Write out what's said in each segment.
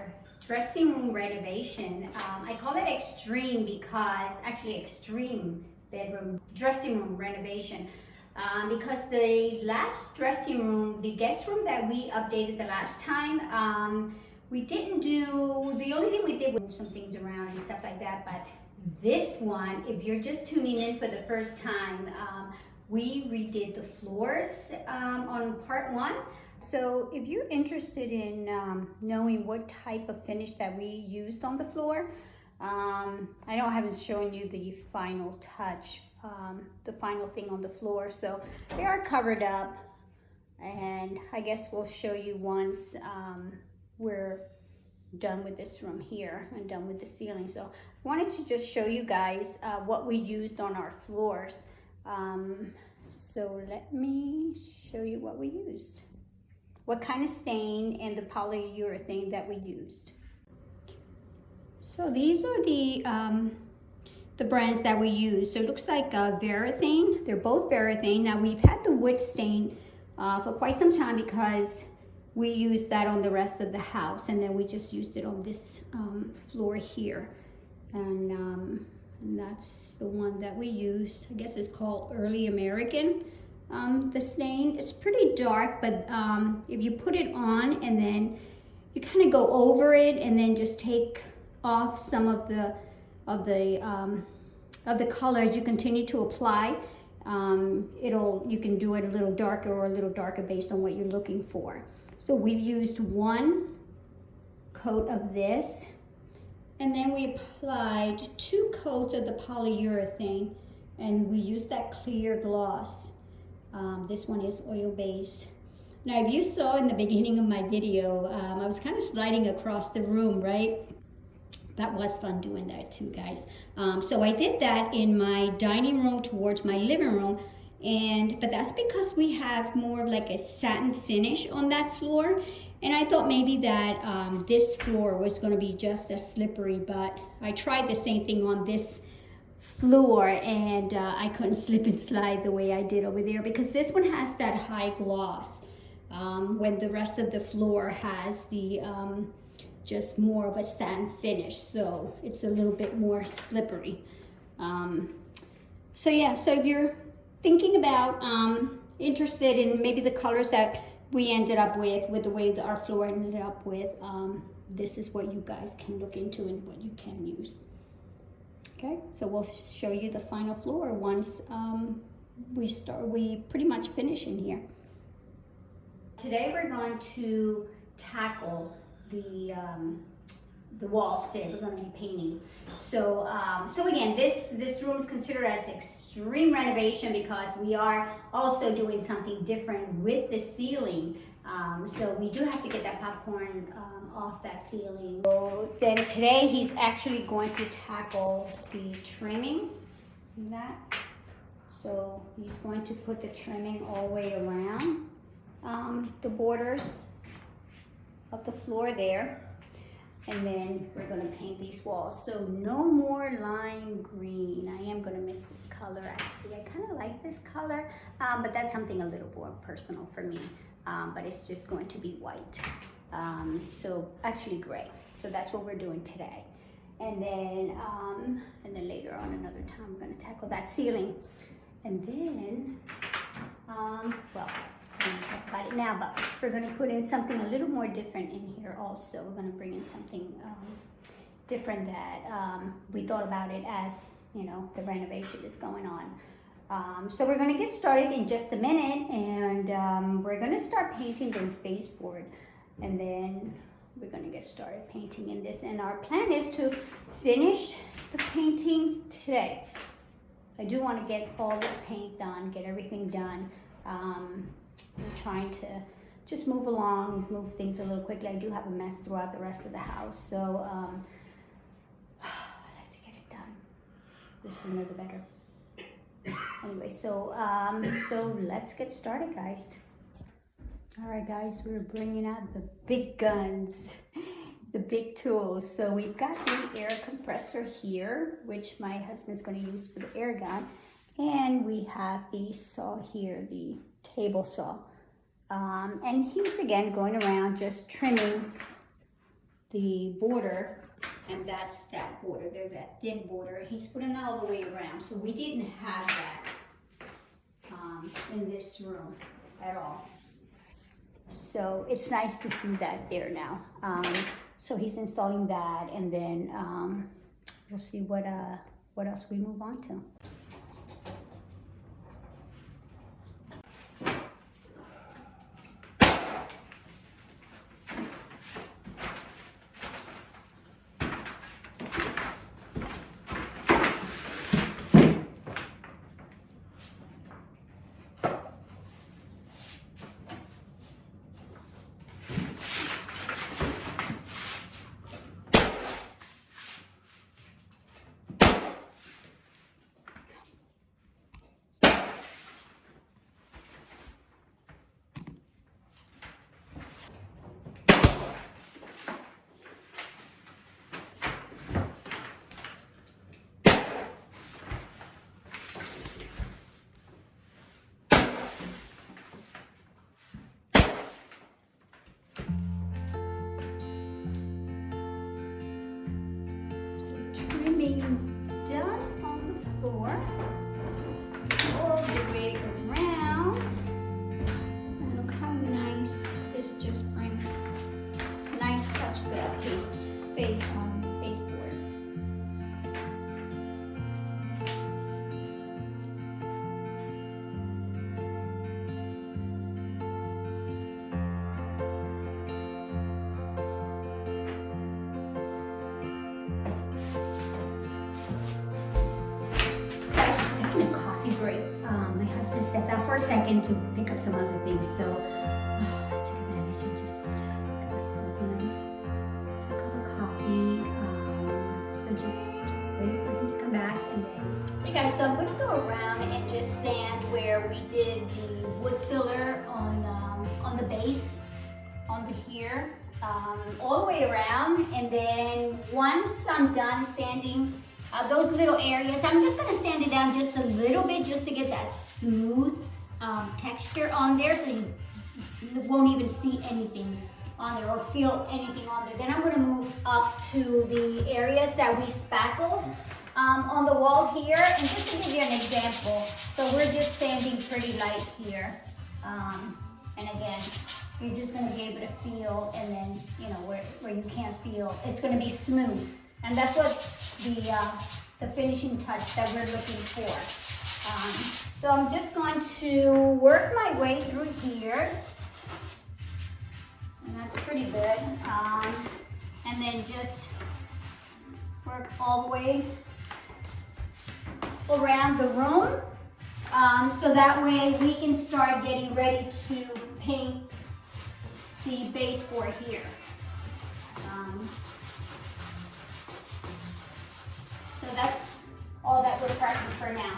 our dressing room renovation. I call it extreme because, actually extreme bedroom dressing room renovation. Because the last dressing room, the guest room that we updated the last time, we didn't do, the only thing we did was move some things around and stuff like that. But this one, if you're just tuning in for the first time, we redid the floors on part one. So if you're interested in knowing what type of finish that we used on the floor, I know I haven't shown you the final touch, the final thing on the floor. So they are covered up, and I guess we'll show you once we're done with this room here and done with the ceiling. So I wanted to just show you guys what we used on our floors. So let me show you what we used. What kind of stain and the polyurethane that we used. So these are the brands that we use. So it looks like Varathane. They're both Varathane. Now we've had the wood stain for quite some time because we used that on the rest of the house, and then we just used it on this floor here. And that's the one that we used. I guess it's called Early American. The stain is pretty dark, but if you put it on and then you kind of go over it and then just take off some of the colors you continue to apply, you can do it a little darker or a little darker based on what you're looking for. So we've used one coat of this, and then we applied 2 coats of the polyurethane, and we used that clear gloss. This one is oil-based. Now, if you saw in the beginning of my video, I was kind of sliding across the room, right? That was fun doing that too, guys. So I did that in my dining room towards my living room, but that's because we have more of like a satin finish on that floor. And I thought maybe that this floor was going to be just as slippery, but I tried the same thing on this floor, and I couldn't slip and slide the way I did over there because this one has that high gloss when the rest of the floor has the just more of a satin finish, so it's a little bit more slippery. So yeah, so if you're thinking about interested in maybe the colors that we ended up with the way that our floor ended up with, this is what you guys can look into and what you can use. Okay, so we'll show you the final floor once we pretty much finish in here. Today we're going to tackle the walls today. We're going to be painting. So again, this room is considered as extreme renovation because we are also doing something different with the ceiling. So we do have to get that popcorn off that ceiling. So then today he's actually going to tackle the trimming. See that? So he's going to put the trimming all the way around the borders of the floor there. And then we're going to paint these walls. So no more lime green. I am going to miss this color actually. I kind of like this color, but that's something a little more personal for me. But it's just going to be white. So actually gray. So that's what we're doing today. And then later on another time we're going to tackle that ceiling. And then, well, I'm going to talk about it now, but we're going to put in something a little more different in here also. We're going to bring in something different that we thought about it as, you know, the renovation is going on. So we're going to get started in just a minute, and we're going to start painting those baseboard, and then we're going to get started painting in this. And our plan is to finish the painting today. I do want to get all this paint done, get everything done. We're trying to just move along, move things a little quickly. I do have a mess throughout the rest of the house, so I like to get it done. The sooner the better. Anyway, so let's get started, guys. All right, guys, we're bringing out the big guns, the big tools. So we've got the air compressor here, which my husband's going to use for the air gun. And we have the saw here, the table saw. And he's again going around just trimming the border, and that's that border there, that thin border. He's putting it all the way around, so we didn't have that in this room at all. So it's nice to see that there now. So he's installing that, and then we'll see what else we move on to. Done on the floor, all the way around, and look how nice this just brings. Nice touch, that baseboard. My husband stepped out for a second to pick up some other things, so I took advantage and just got myself a nice cup of coffee. So just wait for him to come back, and then hey guys, so I'm gonna go around and just sand where we did the wood filler on the base, on the here, all the way around, and then once I'm done sanding those little areas, I'm just gonna sand it down just a little bit just to get that smooth texture on there, so you won't even see anything on there or feel anything on there. Then I'm gonna move up to the areas that we spackled on the wall here. And just to give you an example, so we're just sanding pretty light here. And again, you're just gonna be able to feel, and then, you know, where you can't feel, it's gonna be smooth. And that's what the finishing touch that we're looking for. So I'm just going to work my way through here. And that's pretty good. And then just work all the way around the room. So that way we can start getting ready to paint the baseboard here. So that's all that we're prepping for now.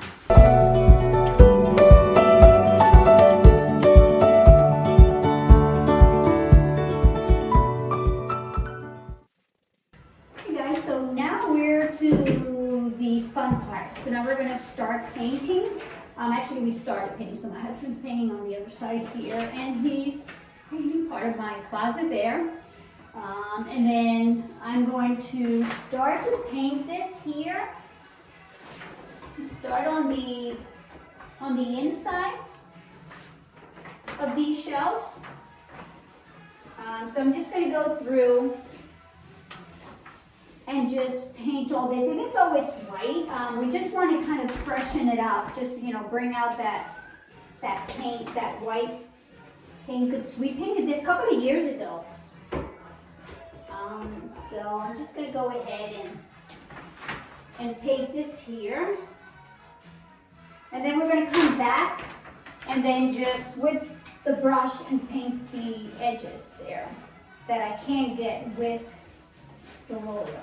Hey guys, so now we're to the fun part. So now we're gonna start painting. Actually we started painting, so my husband's painting on the other side here, and he's painting part of my closet there. And then I'm going to start to paint this here. Start on the inside of these shelves. So I'm just going to go through and just paint all this. Even though it's white, we just want to kind of freshen it up. Just, you know, bring out that paint, that white paint, because we painted this a couple of years ago. So I'm just going to go ahead and paint this here. And then we're going to come back and then just with the brush and paint the edges there that I can't get with the roller.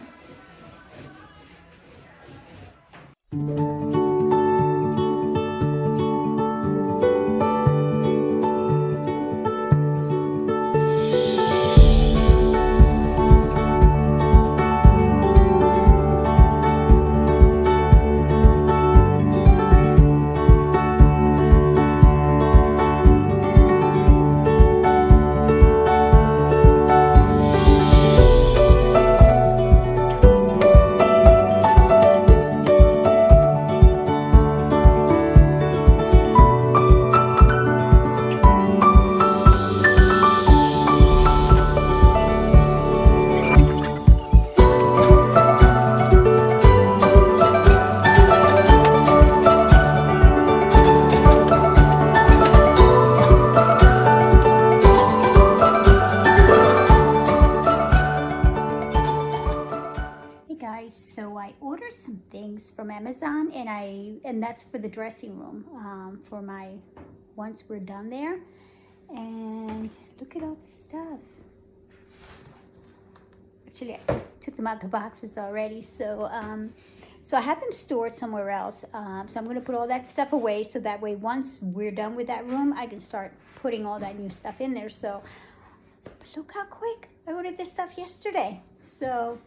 guys, so I ordered some things from Amazon, and that's for the dressing room, for my, once we're done there. And look at all this stuff. Actually, I took them out the boxes already, so so I have them stored somewhere else. So I'm gonna put all that stuff away, so that way once we're done with that room, I can start putting all that new stuff in there. So look how quick I ordered this stuff yesterday. So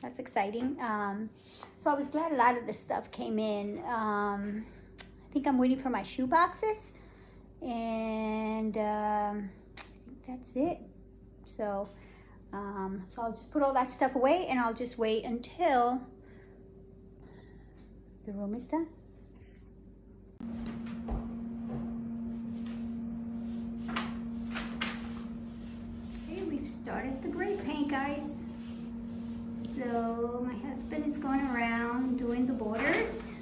that's exciting. So I was glad a lot of this stuff came in. I think I'm waiting for my shoe boxes, and I think that's it. So so I'll just put all that stuff away, and I'll just wait until the room is done. Okay, we've started the gray paint, guys. So my husband is going around doing the borders.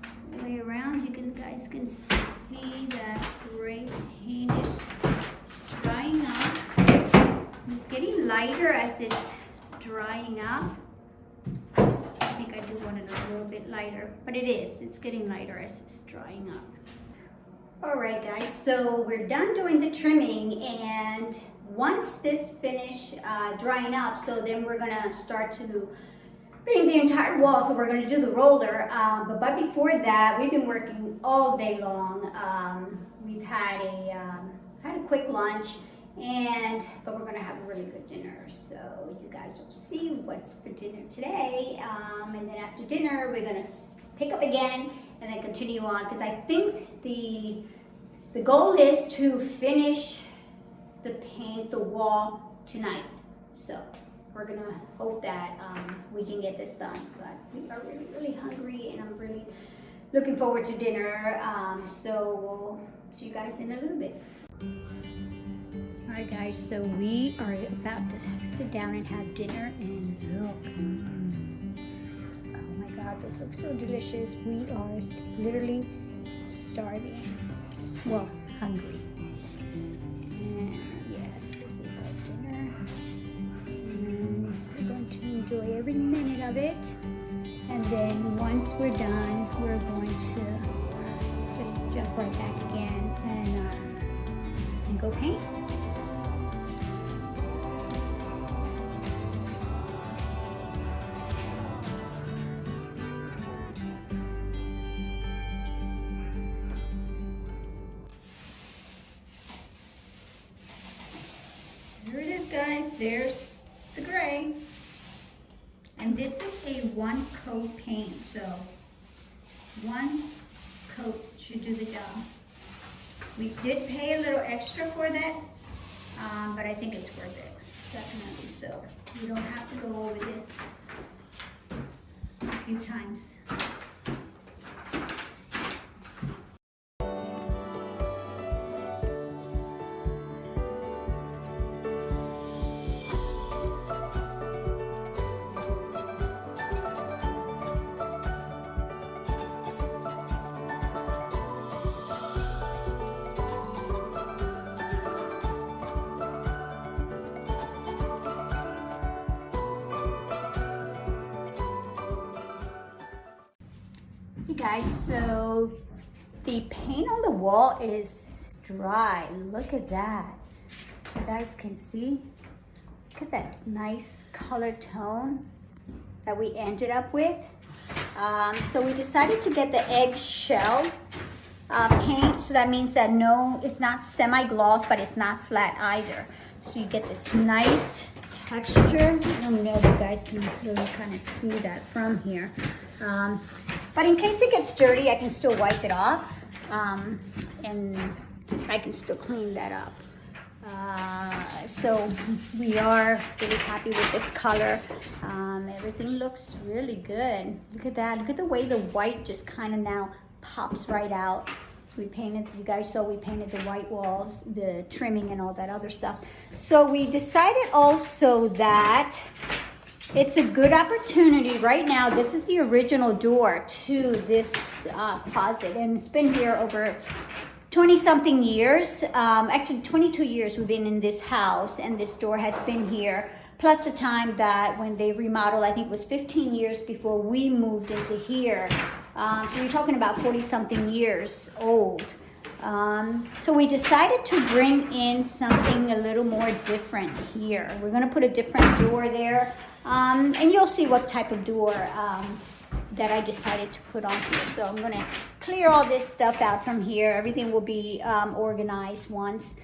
All the way around, guys can see that gray paint is drying up. It's getting lighter as it's drying up. I think I do want it a little bit lighter, but it's getting lighter as it's drying up. All right, guys, so we're done doing the trimming, and once this finish drying up, so then we're gonna start to paint the entire wall. So we're gonna do the roller, but before that, we've been working all day long. We've had a quick lunch, but we're gonna have a really good dinner. So you guys will see what's for dinner today, and then after dinner, we're gonna pick up again and then continue on, because I think the goal is to finish paint the wall tonight. So we're gonna hope that we can get this done, but we are really, really hungry, and I'm really looking forward to dinner. So we'll see you guys in a little bit. All right, guys, so we are about to sit down and have dinner, and look, oh my God, this looks so delicious. We are literally starving, well, hungry. And yes, this is our dinner, and we're going to enjoy every minute of it. And then once we're done, we're going to just jump right back again and go paint. Here it is, guys. There's the gray. And this is a one coat paint, so one coat should do the job. We did pay a little extra for that, but I think it's worth it, definitely. So you don't have to go over this a few times. You guys, so the paint on the wall is dry. Look at that. You guys can see. Look at that nice color tone that we ended up with. So we decided to get the eggshell paint. So that means that it's not semi-gloss, but it's not flat either. So you get this nice texture. I don't know if you guys can really kind of see that from here. But in case it gets dirty, I can still wipe it off, and I can still clean that up. So we are really happy with this color. Everything looks really good. Look at that. Look at the way the white just kind of now pops right out. So we painted, you guys saw we painted the white walls, the trimming and all that other stuff. So we decided also that it's a good opportunity right now. This is the original door to this closet, and it's been here over 20-something years. Actually, 22 years we've been in this house, and this door has been here. plus the time that when they remodeled, I think it was 15 years before we moved into here. So you're talking about 40 something years old. So we decided to bring in something a little more different here. We're gonna put a different door there, and you'll see what type of door that I decided to put on here. So I'm gonna clear all this stuff out from here. Everything will be organized once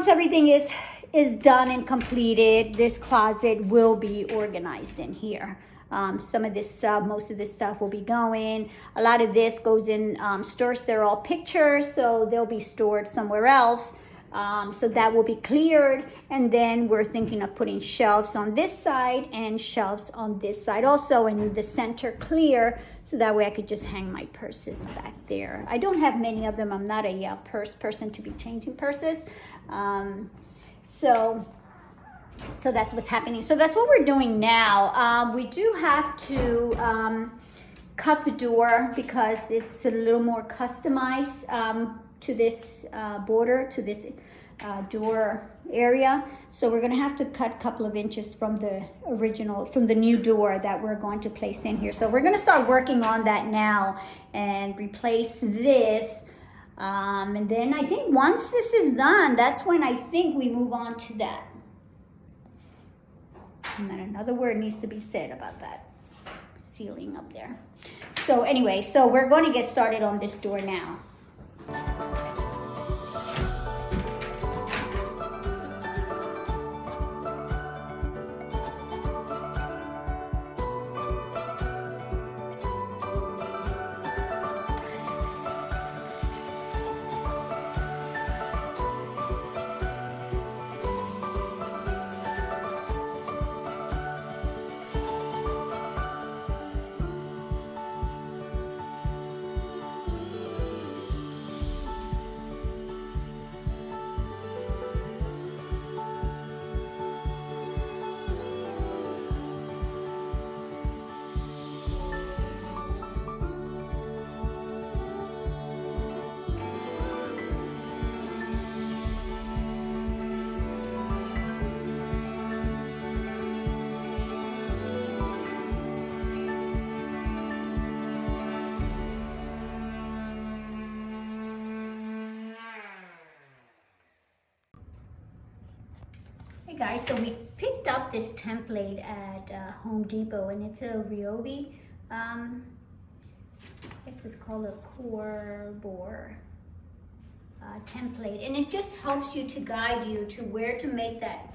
everything is done and completed. This closet will be organized in here. Some of this stuff, most of this stuff will be going. A lot of this goes in stores. They're all pictures, so they'll be stored somewhere else. So that will be cleared, and then we're thinking of putting shelves on this side and shelves on this side also, and the center clear, so that way I could just hang my purses back there. I don't have many of them. I'm not a purse person to be changing purses. So that's what's happening. So that's what we're doing now. We do have to cut the door because it's a little more customized to this border, to this door area. So we're gonna have to cut a couple of inches from the original, from the new door that we're going to place in here. So we're gonna start working on that now and replace this. And then I think once this is done, that's when I think we move on to that. And then another word needs to be said about that ceiling up there. So anyway, so we're going to get started on this door now. Hey guys, so we picked up this template at Home Depot, and it's a Ryobi. I guess it's called a core bore template, and it just helps you to guide you to where to make that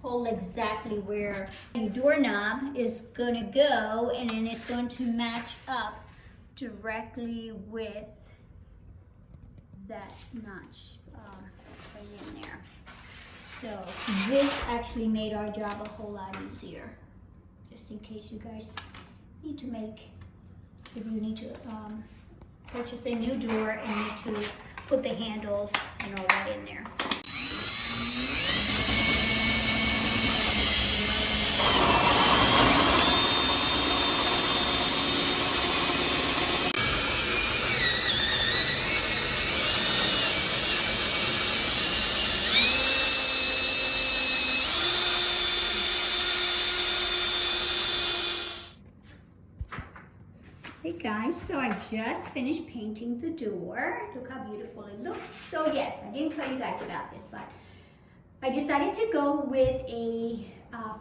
hole exactly where your doorknob is going to go, and then it's going to match up directly with that notch right in there. So this actually made our job a whole lot easier, just in case you guys need to make, if you need to purchase a new door and need to put the handles and all that in there. Hey guys, so I just finished painting the door. Look how beautiful it looks. So yes, I didn't tell you guys about this, but I decided to go with a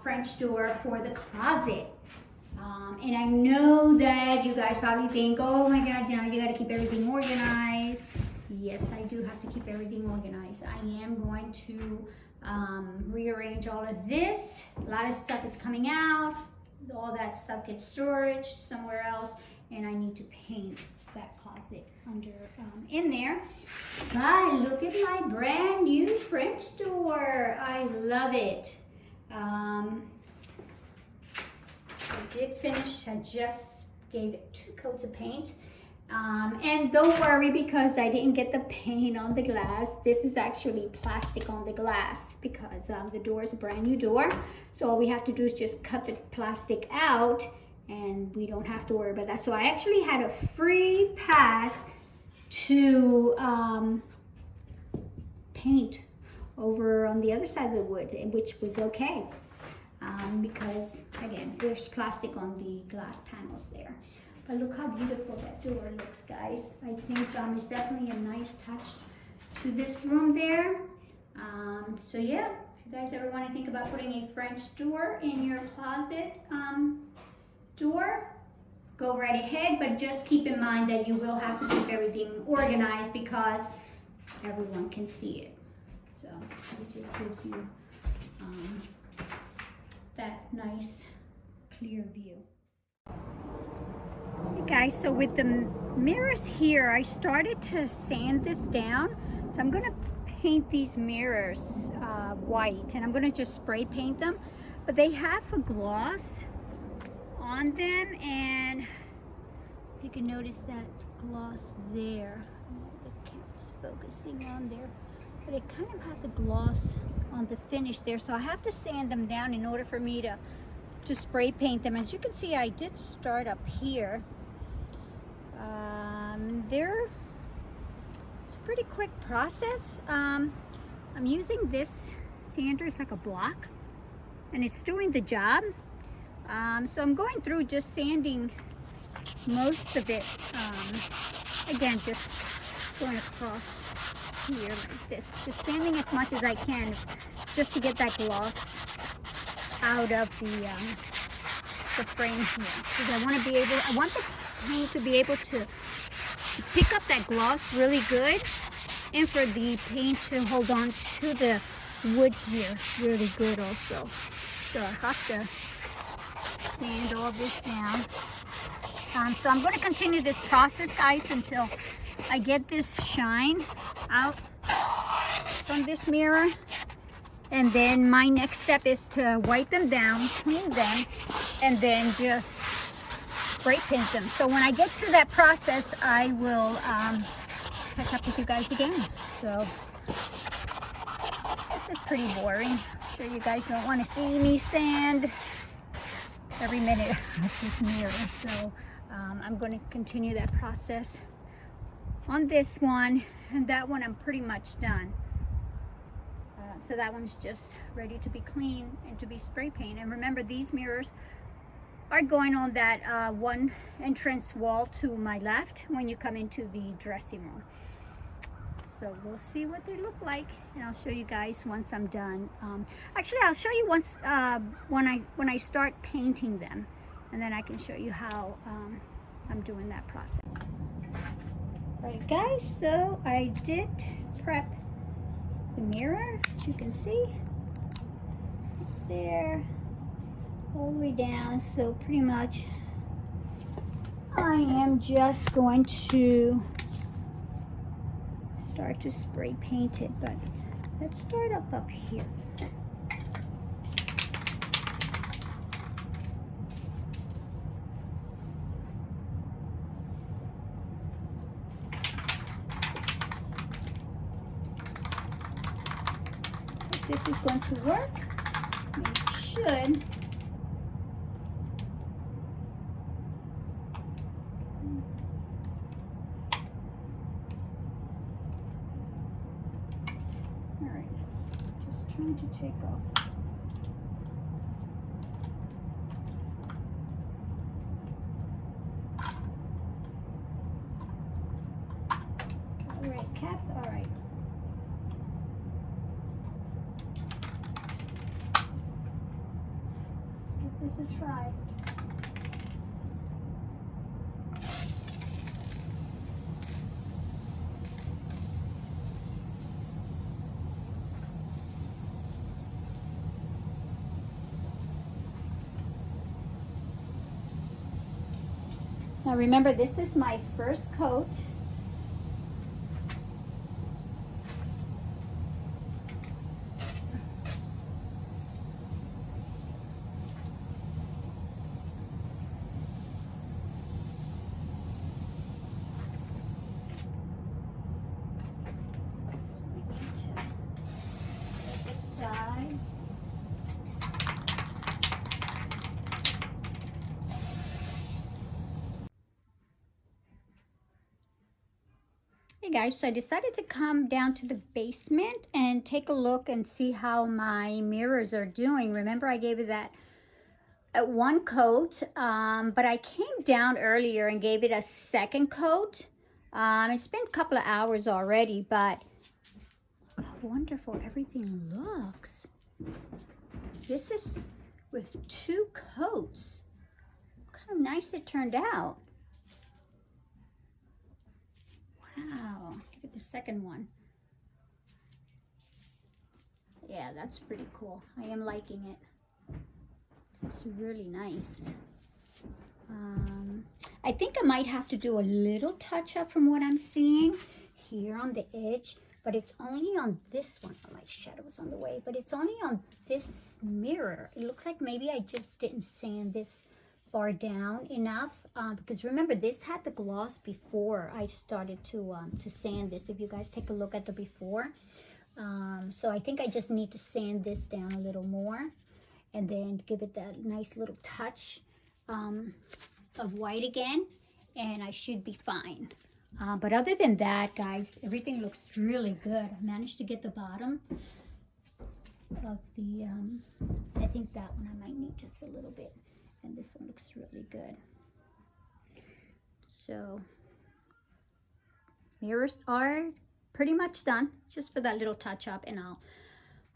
French door for the closet. And I know that you guys probably think, oh my God, you know, you got to keep everything organized. Yes, I do have to keep everything organized. I am going to rearrange all of this. A lot of stuff is coming out. All that stuff gets storage somewhere else, and I need to paint that closet under in there. But look at my brand new French door. I love it. I did finish. I just gave it 2 coats of paint. And don't worry, because I didn't get the paint on the glass. This is actually plastic on the glass because the door is a brand new door. So all we have to do is just cut the plastic out, and we don't have to worry about that. So I actually had a free pass to paint over on the other side of the wood, which was okay. Because again, there's plastic on the glass panels there. But look how beautiful that door looks, guys. I think it's definitely a nice touch to this room there. So yeah, if you guys ever want to think about putting a French door in your closet door, go right ahead, but just keep in mind that you will have to keep everything organized because everyone can see it. So it just gives you that nice clear view. Hey guys, so with the mirrors here, I started to sand this down. So I'm gonna paint these mirrors white, and I'm gonna just spray paint them. But they have a gloss on them, and you can notice that gloss there. The camera's focusing on there, but it kind of has a gloss on the finish there, so I have to sand them down in order for me to spray paint them. As you can see, I did start up here. It's a pretty quick process. I'm using this sander, it's like a block, and it's doing the job. So I'm going through just sanding most of it. Again, just going across here like this, just sanding as much as I can just to get that gloss out of the frame here, because I want the paint to be able to pick up that gloss really good, and for the paint to hold on to the wood here really good also. So I have to sand all this down. So I'm going to continue this process, guys, until I get this shine out from this mirror. And then my next step is to wipe them down, clean them, and then just spray paint them. So when I get to that process, I will catch up with you guys again. So this is pretty boring. I'm sure you guys don't want to see me sand every minute of this mirror. So I'm going to continue that process on this one, and that one I'm pretty much done. So that one's just ready to be cleaned and to be spray painted. And remember, these mirrors are going on that one entrance wall to my left when you come into the dressing room. So we'll see what they look like, and I'll show you guys once I'm done. Actually, I'll show you once when I start painting them, and then I can show you how I'm doing that process. Alright guys, so I did prep the mirror, as you can see, there, all the way down. So pretty much I am just going to start to spray paint it, but let's start up here. This is going to work. It should. All right, just trying to take off. All right, cap. All right. This a try. Now remember, this is my first coat. Hey guys, so I decided to come down to the basement and take a look and see how my mirrors are doing. Remember I gave it that one coat, but I came down earlier and gave it a second coat. It's been a couple of hours already, but look how wonderful everything looks. This is with 2 coats. Look how nice it turned out. Wow, look at the second one. Yeah, that's pretty cool. I am liking it. This is really nice. I think I might have to do a little touch up from what I'm seeing here on the edge, but it's only on this one. Oh, my shadow's on the way, but it's only on this mirror. It looks like maybe I just didn't sand this far down enough, because remember this had the gloss before I started to sand this. If you guys take a look at the before, so I think I just need to sand this down a little more and then give it that nice little touch of white again, and I should be fine. But other than that, guys, everything looks really good. I managed to get the bottom of the, I think that one I might need just a little bit. And this one looks really good. So mirrors are pretty much done, just for that little touch up, and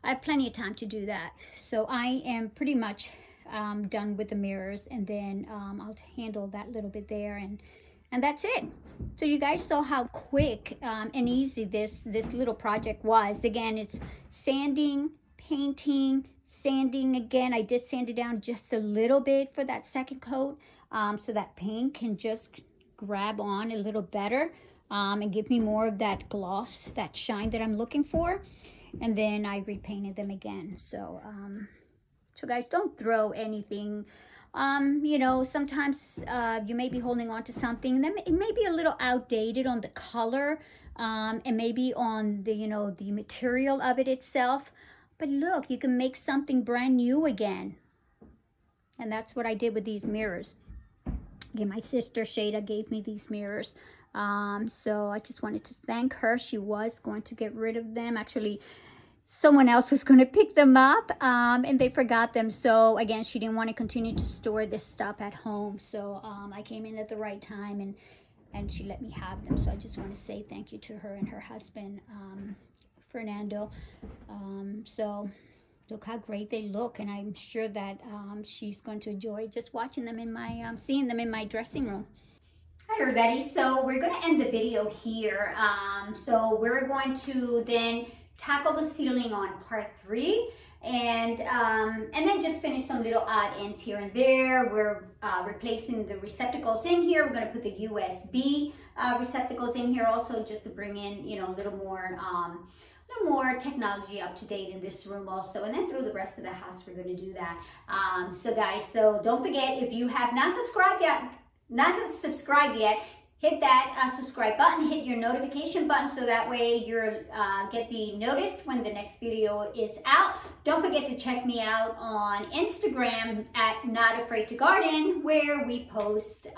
I have plenty of time to do that. So I am pretty much done with the mirrors, and then I'll handle that little bit there, and that's it. So you guys saw how quick and easy this little project was. Again, it's sanding, painting, sanding again. I did sand it down just a little bit for that second coat, so that paint can just grab on a little better and give me more of that gloss, that shine that I'm looking for. And then I repainted them again. So so guys, don't throw anything. You know, sometimes you may be holding on to something that it may be a little outdated on the color, and maybe on the, you know, the material of it itself. But look, you can make something brand new again. And that's what I did with these mirrors. Again, my sister Shada gave me these mirrors. So I just wanted to thank her. She was going to get rid of them. Actually, someone else was going to pick them up, and they forgot them. So again, she didn't want to continue to store this stuff at home. So I came in at the right time, and she let me have them. So I just want to say thank you to her and her husband, Fernando. So look how great they look, and I'm sure that she's going to enjoy just watching them in my, seeing them in my dressing room. Hi everybody, so we're going to end the video here. So we're going to then tackle the ceiling on part 3, and then just finish some little odd ends here and there. We're replacing the receptacles in here. We're going to put the USB receptacles in here also, just to bring in, you know, a little more technology up to date in this room also. And then through the rest of the house we're going to do that. So guys, so don't forget, if you have not subscribed yet, hit that subscribe button, hit your notification button, so that way you'll get the notice when the next video is out. Don't forget to check me out on Instagram at Not Afraid to Garden, where we post,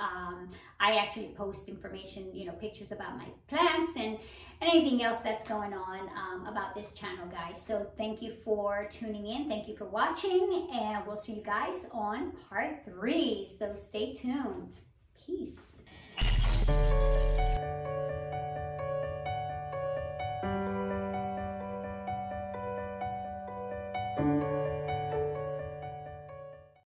I actually post information, you know, pictures about my plants and anything else that's going on about this channel, guys. So thank you for tuning in. Thank you for watching, and we'll see you guys on part 3. So stay tuned. Peace.